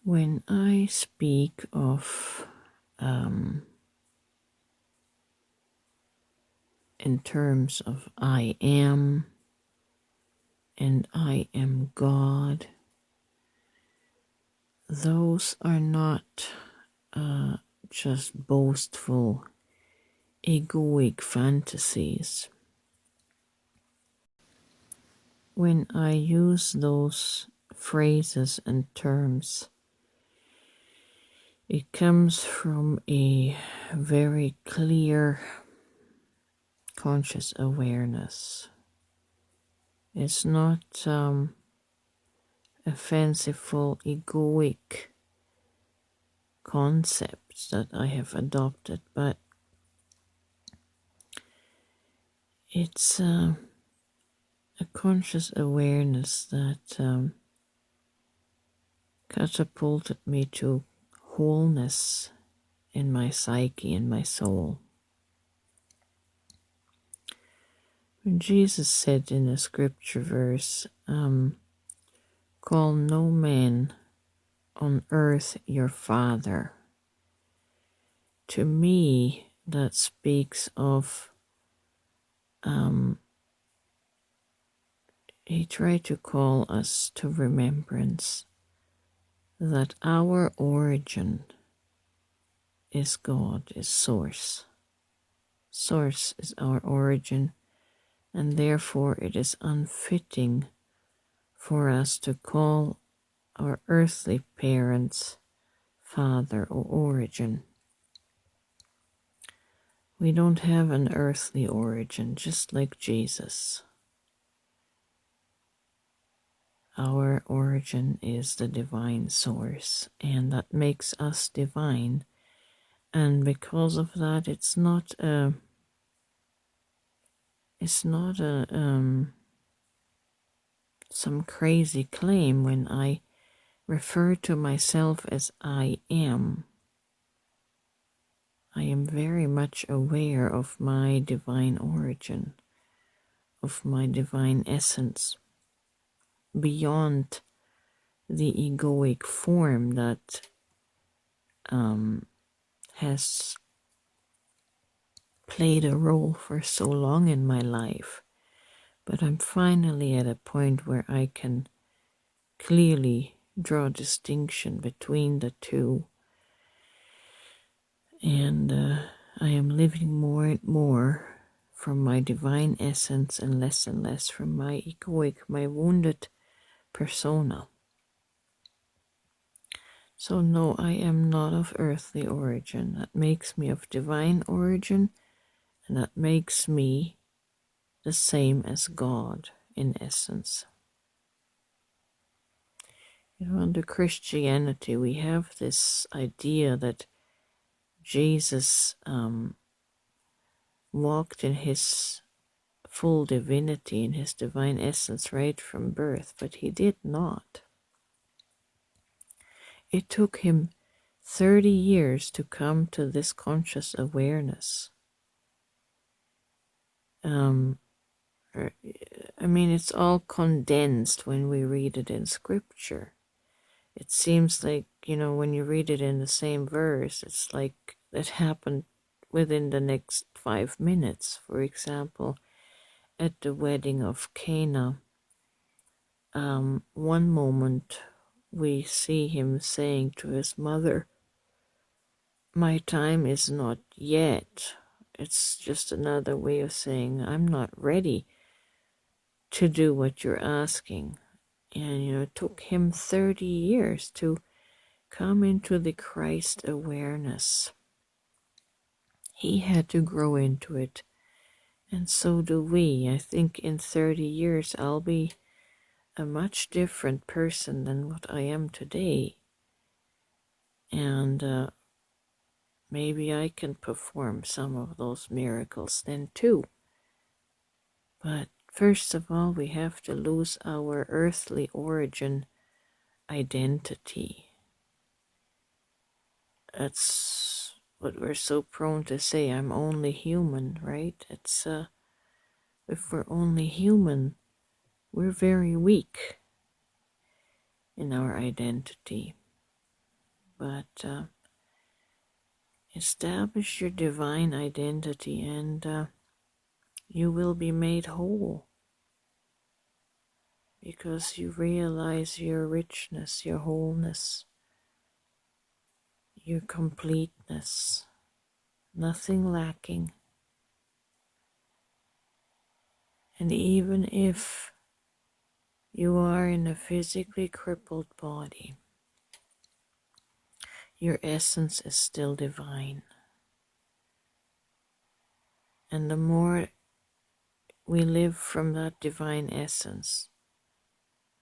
When I speak of in terms of I am and I am God, those are not just boastful, egoic fantasies. When I use those phrases and terms, it comes from a very clear conscious awareness. It's not a fanciful, egoic concepts that I have adopted, but it's a conscious awareness that catapulted me to wholeness in my psyche and my soul. When Jesus said in a scripture verse, call no man on earth your father, to me that speaks of he tried to call us to remembrance that our origin is God, is source. Source is our origin, and therefore it is unfitting for us to call our earthly parents father or origin. We don't have an earthly origin, just like Jesus. Our origin is the divine source, and that makes us divine. And because of that, it's not a some crazy claim when I refer to myself as I am. I am very much aware of my divine origin, of my divine essence, beyond the egoic form that has played a role for so long in my life. But I'm finally at a point where I can clearly draw a distinction between the two. And I am living more and more from my divine essence and less from my egoic, my wounded persona. So no, I am not of earthly origin. That makes me of divine origin, and that makes me the same as God in essence. Under Christianity, we have this idea that Jesus walked in his full divinity, in his divine essence right from birth, but he did not. It took him 30 years to come to this conscious awareness. It's all condensed when we read it in scripture. It seems like, when you read it in the same verse, it's like it happened within the next 5 minutes. For example, at the wedding of Cana, one moment we see him saying to his mother, "My time is not yet." It's just another way of saying, I'm not ready to do what you're asking. And, it took him 30 years to come into the Christ awareness. He had to grow into it. And so do we. I think in 30 years I'll be a much different person than what I am today. And maybe I can perform some of those miracles then too. But first of all, we have to lose our earthly origin identity. That's what we're so prone to say, I'm only human, right? It's if we're only human, we're very weak in our identity. but establish your divine identity, and you will be made whole because you realize your richness, your wholeness, your completeness, nothing lacking. And even if you are in a physically crippled body, your essence is still divine. And the more we live from that divine essence,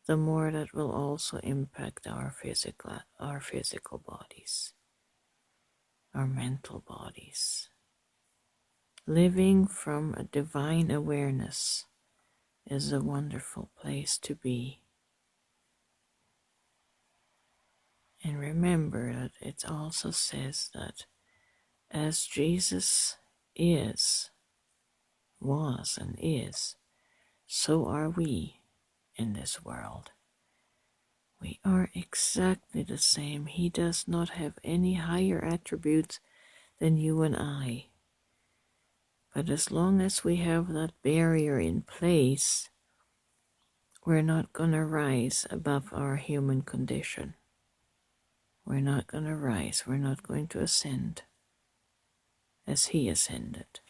the more that will also impact our physical bodies, our mental bodies. Living from a divine awareness is a wonderful place to be. And remember that it also says that as Jesus is, was, and is, so are we in this world. We are exactly the same. He does not have any higher attributes than you and I. But as long as we have that barrier in place, we're not going to rise above our human condition. We're not going to rise. We're not going to ascend as he ascended.